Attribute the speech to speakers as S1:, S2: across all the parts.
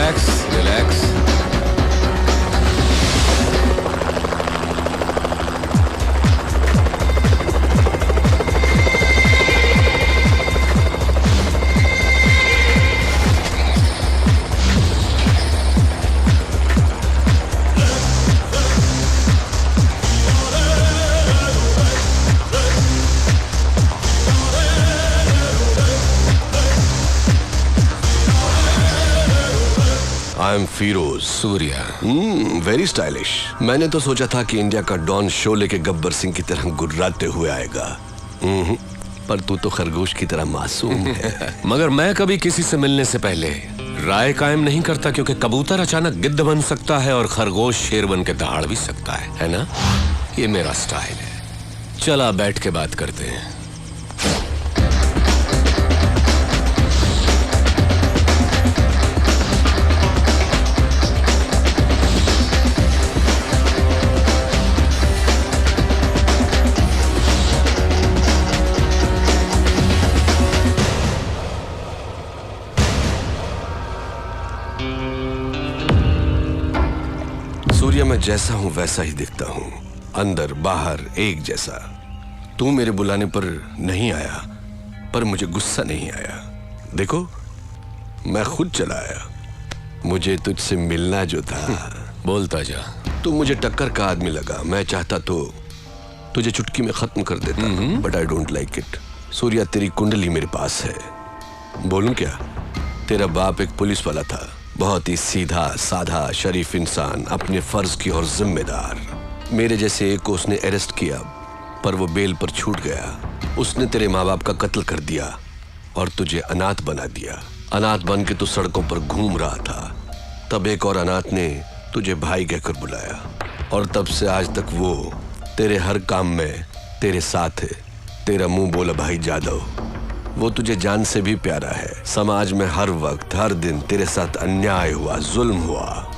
S1: Relax relax.
S2: I am Firoz.
S1: Surya.
S2: Very stylish. मैंने तो सोचा था कि इंडिया का डॉन शो लेके गब्बर सिंह की तरह गुर्राते हुए आएगा। पर तू तो खरगोश की तरह मासूम है।
S1: मगर मैं कभी किसी से मिलने से पहले राय कायम नहीं करता, क्योंकि कबूतर अचानक गिद्ध बन सकता है और खरगोश शेर बन के दहाड़ भी सकता है ना? ये मेरा स्टाइल है। चला बैठ के बात करते हैं।
S2: सूर्य, मैं जैसा हूं वैसा ही दिखता हूं, अंदर बाहर एक जैसा। तू मेरे बुलाने पर नहीं आया, पर मुझे गुस्सा नहीं आया। देखो, मैं खुद चला आया। मुझे तुझसे मिलना जो था।
S1: बोलता जा।
S2: तू मुझे टक्कर का आदमी लगा। मैं चाहता तो तुझे चुटकी में खत्म कर देता, but I don't like it. Surya, तेरी कुंडली मेरे पास है। बोलूं क्या? तेरा बाप एक पुलिस वाला था, बहुत ही सीधा साधा शरीफ इंसान, अपने फर्ज की और जिम्मेदार। मेरे जैसे एक को उसने अरेस्ट किया, पर वो बेल पर छूट गया। उसने तेरे माँ बाप का कत्ल कर दिया और तुझे अनाथ बना दिया। अनाथ बन के तू सड़कों पर घूम रहा था। तब एक और अनाथ ने तुझे भाई कहकर बुलाया, और तब से आज तक वो तेरे हर काम में तेरे साथ है। तेरा मुंह बोला भाई जादव, वो तुझे जान से भी प्यारा है। समाज में हर वक्त हर दिन तेरे साथ अन्याय हुआ, जुल्म हुआ,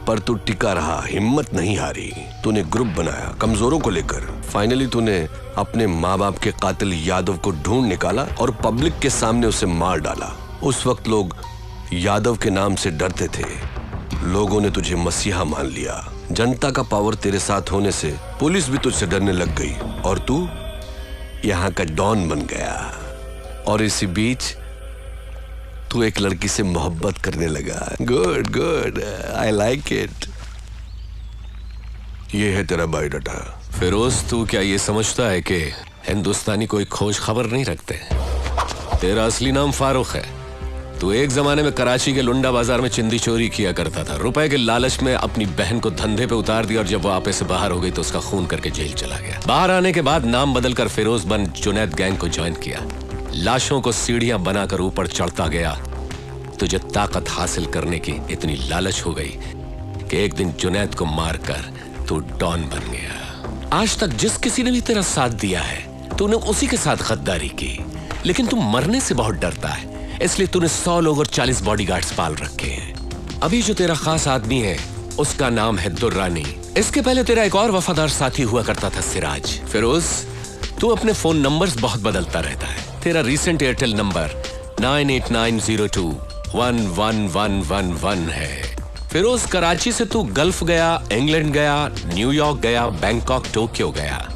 S2: पर तू टिका रहा, हिम्मत नहीं हारी। तूने ग्रुप बनाया कमजोरों को लेकर। फाइनली तूने अपने माँ बाप के कातिल यादव को ढूंढ निकाला और पब्लिक के सामने उसे मार डाला। उस वक्त लोग यादव के नाम से डरते थे। लोगों ने तुझे मसीहा मान लिया। जनता का पावर तेरे साथ होने से पुलिस भी तुझसे डरने लग गई, और तू यहाँ का डॉन बन गया। और इसी बीच तू एक लड़की से मोहब्बत करने लगा। Good good, I like it. ये है तेरा बायोडाटा।
S1: फिरोज, तू क्या ये समझता है कि हिंदुस्तानी कोई खोज खबर नहीं रखते? तेरा असली नाम फारूक है। तू एक जमाने में कराची के लुंडा बाजार में चिंदी चोरी किया करता था। रुपए के लालच में अपनी बहन को धंधे पे उतार दिया, और जब वो आपे से बाहर हो गई तो उसका खून करके जेल चला गया। बाहर आने के बाद नाम बदलकर फिरोज बन जुनैद गैंग को ज्वाइन किया। लाशों को सीढ़ियां बनाकर ऊपर चढ़ता गया। तुझे ताकत हासिल करने की इतनी लालच हो गई कि एक दिन जुनैद को मारकर तू डॉन बन गया। आज तक जिस किसी ने भी तेरा साथ दिया है, तूने उसी के साथ गद्दारी की। लेकिन तू मरने से बहुत डरता है, इसलिए तूने 100 लोग और 40 बॉडीगार्ड्स पाल रखे हैं। अभी जो तेरा खास आदमी है, उसका नाम है दुर्रानी। इसके पहले तेरा एक और वफादार साथी हुआ करता था, सिराज। फिरोज, तू अपने फोन नंबर्स बहुत बदलता रहता है। तेरा रीसेंट एयरटेल नंबर 9890211111 है। फिरोज, कराची से तू गल्फ गया, इंग्लैंड गया, न्यूयॉर्क गया, बैंकॉक, टोक्यो गया।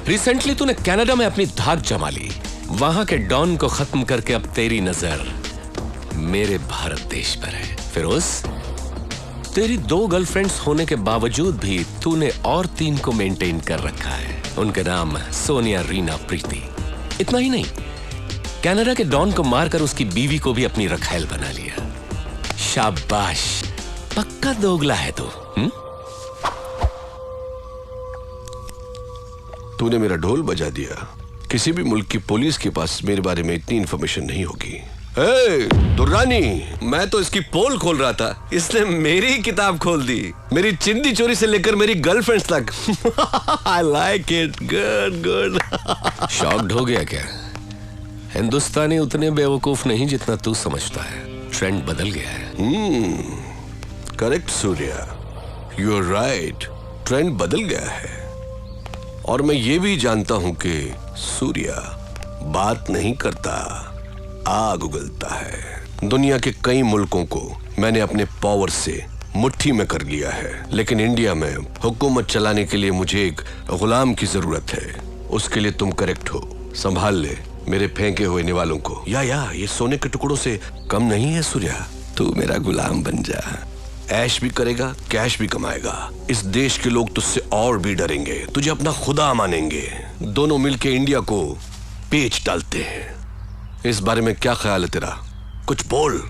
S1: रिसेंटली तूने कनाडा में अपनी धाक जमा ली। वहां के डॉन को खत्म करके अब तेरी नजर मेरे भारत देश पर है। फिरोज, तेरी 2 गर्लफ्रेंड्स होने के बावजूद भी तूने और 3 को मेंटेन कर रखा है। उनके नाम सोनिया, रीना, प्रीति। इतना ही नहीं, कनाडा के डॉन को मारकर उसकी बीवी को भी अपनी रखैल बना लिया। शाबाश, पक्का दोगला है तू।
S2: तूने मेरा ढोल बजा दिया। किसी भी मुल्क की पुलिस के पास मेरे बारे में इतनी इंफॉर्मेशन नहीं होगी। दुर्रानी, मैं तो इसकी पोल खोल रहा था, इसने मेरी किताब खोल दी। मेरी चिंदी चोरी से लेकर मेरी गर्लफ्रेंड्स तक। I like it, good good.
S1: Shocked हो गया क्या? हिंदुस्तानी उतने बेवकूफ नहीं जितना तू समझता है। ट्रेंड बदल गया है।
S2: Correct Surya, you are right. Trend बदल गया है। और मैं ये भी जानता हूं कि सूर्या बात नहीं करता, आग उगलता है। दुनिया के कई मुल्कों को मैंने अपने पावर से मुट्ठी में कर लिया है, लेकिन इंडिया में हुकूमत चलाने के लिए मुझे एक गुलाम की जरूरत है। उसके लिए तुम करेक्ट हो। संभाल ले मेरे फेंके हुए निवालों को। या ये सोने के टुकड़ों से कम नहीं है सूर्या। तू मेरा गुलाम बन जा, ऐश भी करेगा, कैश भी कमाएगा। इस देश के लोग तुझसे और भी डरेंगे, तुझे अपना खुदा मानेंगे। दोनों मिलके इंडिया को पेच डालते हैं। इस बारे में क्या ख्याल है तेरा? कुछ बोल।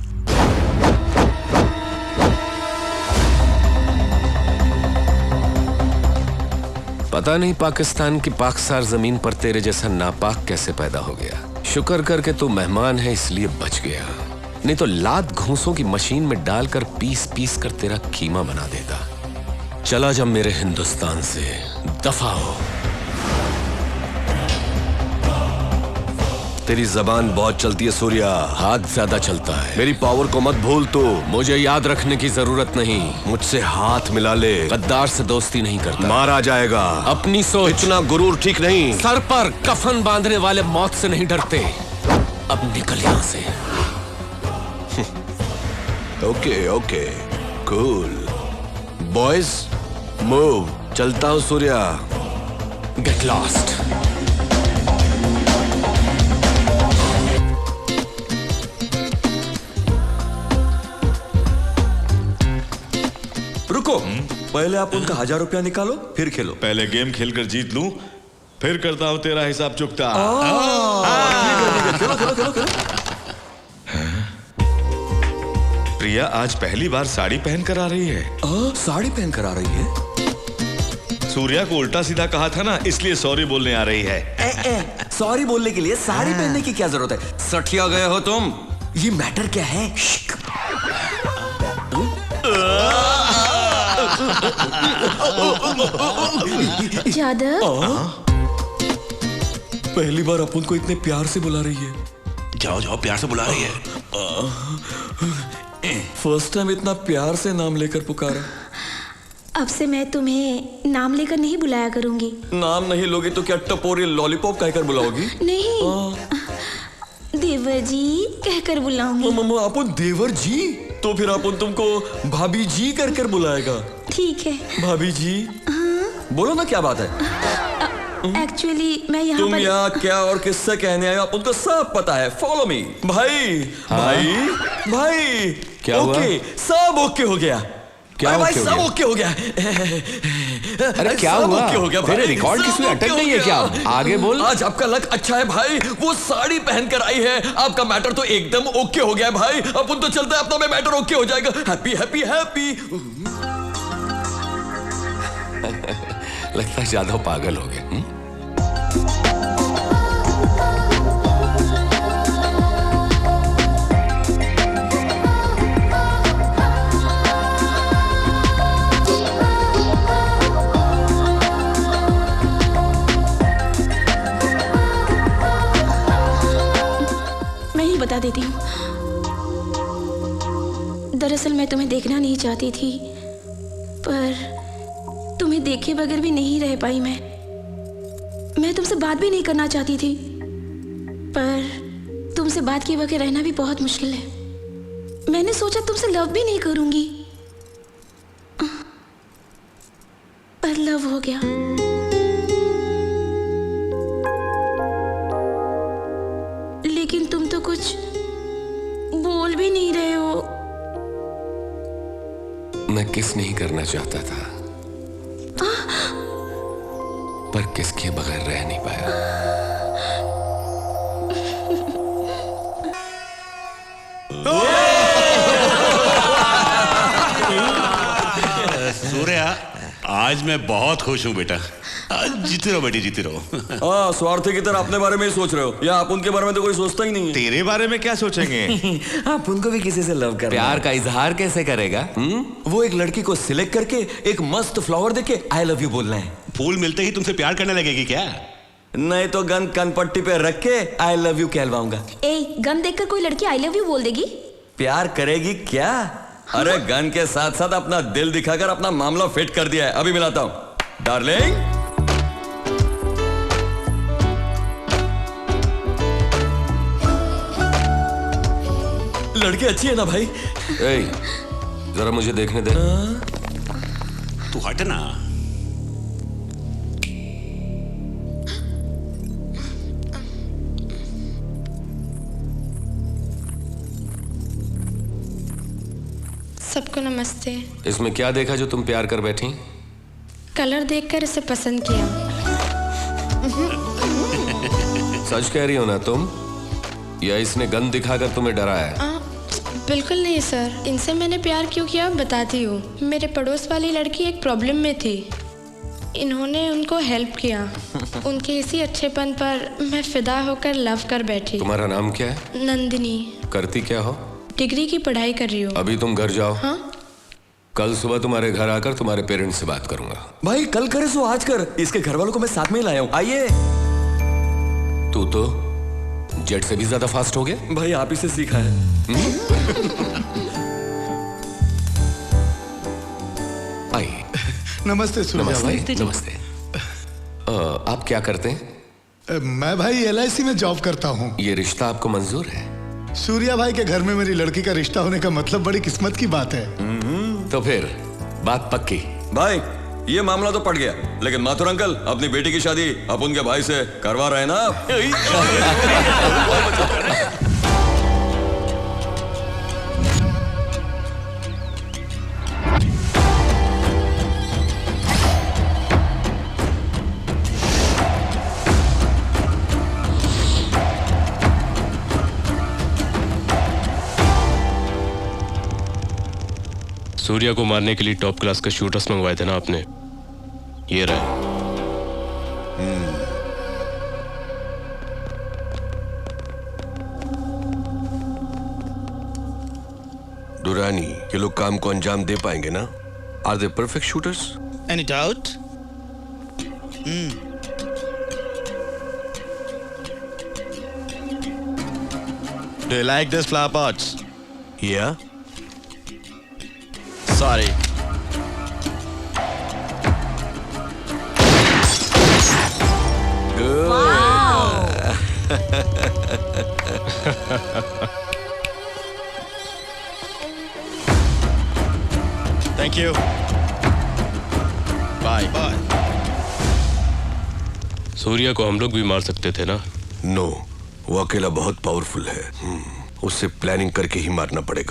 S1: पता नहीं पाकिस्तान की पाकसार जमीन पर तेरे जैसा नापाक कैसे पैदा हो गया। शुक्र करके तू मेहमान है इसलिए बच गया, नहीं तो लात घूंसों की मशीन में डालकर पीस पीस कर तेरा कीमा बना देता। चला जा मेरे हिंदुस्तान से, दफा हो।
S2: तेरी जबान बहुत चलती है सूर्या,
S1: हाथ ज्यादा चलता है।
S2: मेरी पावर को मत भूल तू।
S1: मुझे याद रखने की जरूरत नहीं।
S2: मुझसे हाथ मिला ले,
S1: गद्दार से दोस्ती नहीं करता।
S2: मारा जाएगा।
S1: अपनी सोच।
S2: इतना गुरूर ठीक नहीं।
S1: सर पर कफन बांधने वाले मौत से नहीं डरते। अब निकल यहां से।
S2: Okay cool boys, move. चलता हूं सूर्या।
S1: Get lost.
S3: रुको, पहले आप उनका 1000 रुपया निकालो फिर खेलो।
S4: पहले गेम खेलकर जीत लूं, फिर करता हूं तेरा हिसाब चुकता।
S3: खेलो।
S4: प्रिया आज पहली बार साड़ी पहन कर आ रही है।
S3: साड़ी पहन कर आ रही है?
S4: सूर्या को उल्टा सीधा कहा था ना, इसलिए सॉरी बोलने आ रही है।
S3: सॉरी बोलने के लिए साड़ी पहनने की क्या जरूरत है? सठिया गए हो तुम। ये मैटर क्या है?
S5: जादव,
S3: पहली बार अपन को इतने प्यार से बुला रही है।
S6: जाओ प्यार से बुला रही है।
S3: फर्स्ट टाइम इतना प्यार से नाम लेकर पुकारा।
S5: अब से मैं तुम्हें नाम लेकर नहीं बुलाया करूंगी।
S3: नाम नहीं लोगे तो क्या टपोरी लॉलीपॉप कहकर बुलाओगी?
S5: नहीं, देवर जी कहकर बुलाऊंगी।
S3: अपन देवर जी? तो फिर अपन तुमको भाभी जी कर कर बुलाएगा।
S5: ठीक है
S3: भाभी जी। बोलो ना क्या बात है।
S5: एक्चुअली मैं यहाँ
S3: तुम
S5: पर
S3: यहाँ क्या और किससे कहने आए हो अपन को सब पता है। Follow me. भाई भाई
S1: क्या हुआ?
S3: ओके, सब ओके हो गया।
S1: क्या
S3: भाई
S1: ओके हो
S3: सब
S1: गया?
S3: ओके हो गया।
S1: अरे क्या
S3: सब
S1: हुआ?
S3: ओके हो गया भाई।
S1: तेरे रिकॉर्ड की
S3: सब
S1: सुई
S3: ओके
S1: अटक
S3: हो
S1: गई है
S3: गया।
S1: क्या? आगे बोल।
S3: आज आपका लक अच्छा है भाई, वो साड़ी पहन कर आई है। आपका मैटर तो एकदम ओके हो गया है भाई। अपन तो चलते हैं, अपना में मैटर ओके हो जाएगा। Happy happy happy.
S1: लगता है जादव पागल हो गए।
S5: मैं ही बता देती हूँ। दरअसल मैं तुम्हें देखना नहीं चाहती थी, पर तुम्हें देखे बगैर भी नहीं रह पाई। मैं तुमसे बात भी नहीं करना चाहती थी, पर तुमसे बात किए बगैर रहना भी बहुत मुश्किल है। मैंने सोचा तुमसे लव भी नहीं करूंगी, पर लव हो गया। लेकिन तुम तो कुछ बोल भी नहीं रहे हो।
S1: मैं किस नहीं करना चाहता था, पर किसके बगैर रह नहीं पाया।
S6: सूर्या, आज मैं बहुत खुश हूँ बेटा। जीते रहो बेटी, जीते रहो।
S3: हाँ, स्वार्थी की तरह अपने बारे में ही सोच रहे हो, या आप उनके बारे में तो कोई सोचता ही नहीं है।
S4: तेरे बारे में क्या सोचेंगे?
S3: आप उनको भी किसी से लव कर
S1: प्यार का इजहार कैसे करेगा?
S3: वो एक लड़की को सिलेक्ट करके एक मस्त फ्लावर देके आई लव यू बोलना है।
S6: फूल मिलते ही तुमसे प्यार करने लगेगी क्या?
S3: नहीं तो गन कनपट्टी पे रख के आई लव यू कहलवाऊंगा।
S5: ए, गन देखकर कोई लड़की आई लव यू बोल देगी?
S3: प्यार करेगी क्या? अरे गन के साथ साथ अपना दिल दिखाकर अपना मामला फिट कर दिया है। अभी मिलाता हूं डार्लिंग। लड़की अच्छी है ना भाई?
S1: ए, जरा मुझे देखने दे।
S6: तू हट ना।
S7: सबको नमस्ते।
S1: इसमें क्या देखा जो तुम प्यार कर बैठी?
S7: कलर देखकर इसे पसंद किया।
S1: सच कह रही हो ना तुम, या इसने गन दिखाकर तुम्हें डराया?
S7: बिल्कुल नहीं सर, इनसे मैंने प्यार क्यों किया बताती हूँ। मेरे पड़ोस वाली लड़की एक प्रॉब्लम में थी, इन्होंने उनको हेल्प किया। उनके इसी अच्छेपन पर मैं फिदा होकर लव कर बैठी।
S1: तुम्हारा नाम क्या है?
S7: नंदिनी।
S1: करती क्या हो?
S7: डिग्री की पढ़ाई कर रही हूँ।
S1: अभी तुम घर जाओ।
S7: हाँ?
S1: कल सुबह तुम्हारे घर आकर तुम्हारे पेरेंट्स से बात करूंगा।
S3: भाई कल करे सो आज कर, इसके घर वालों को मैं साथ में ही लाया हूँ। आइए।
S1: तू तो जेट से भी ज्यादा फास्ट हो गया।
S3: भाई आप ही से सीखा है।
S1: आइए।
S8: नमस्ते सूर्या भाई।
S1: नमस्ते। आप क्या करते हैं?
S8: मैं भाई LIC में जॉब करता हूँ।
S1: ये रिश्ता आपको मंजूर है?
S8: सूर्या भाई के घर में मेरी लड़की का रिश्ता होने का मतलब बड़ी किस्मत की बात है।
S1: तो फिर बात पक्की।
S3: भाई ये मामला तो पड़ गया, लेकिन माथुर अंकल अपनी बेटी की शादी अब उनके भाई से करवा रहे हैं ना?
S9: सूर्या को मारने के लिए टॉप क्लास के शूटर्स मंगवाए थे ना आपने, ये रहे।
S2: दुरानी, ये लोग काम को अंजाम दे पाएंगे ना? Are they perfect shooters?
S10: Any doubt? Do you like this flower pots?
S2: Yeah.
S10: Sorry. Thank you. Bye. Bye.
S9: Surya को हम लोग भी मार सकते थे ना?
S2: नो, वो अकेला बहुत पावरफुल है। उससे प्लानिंग करके ही मारना पड़ेगा।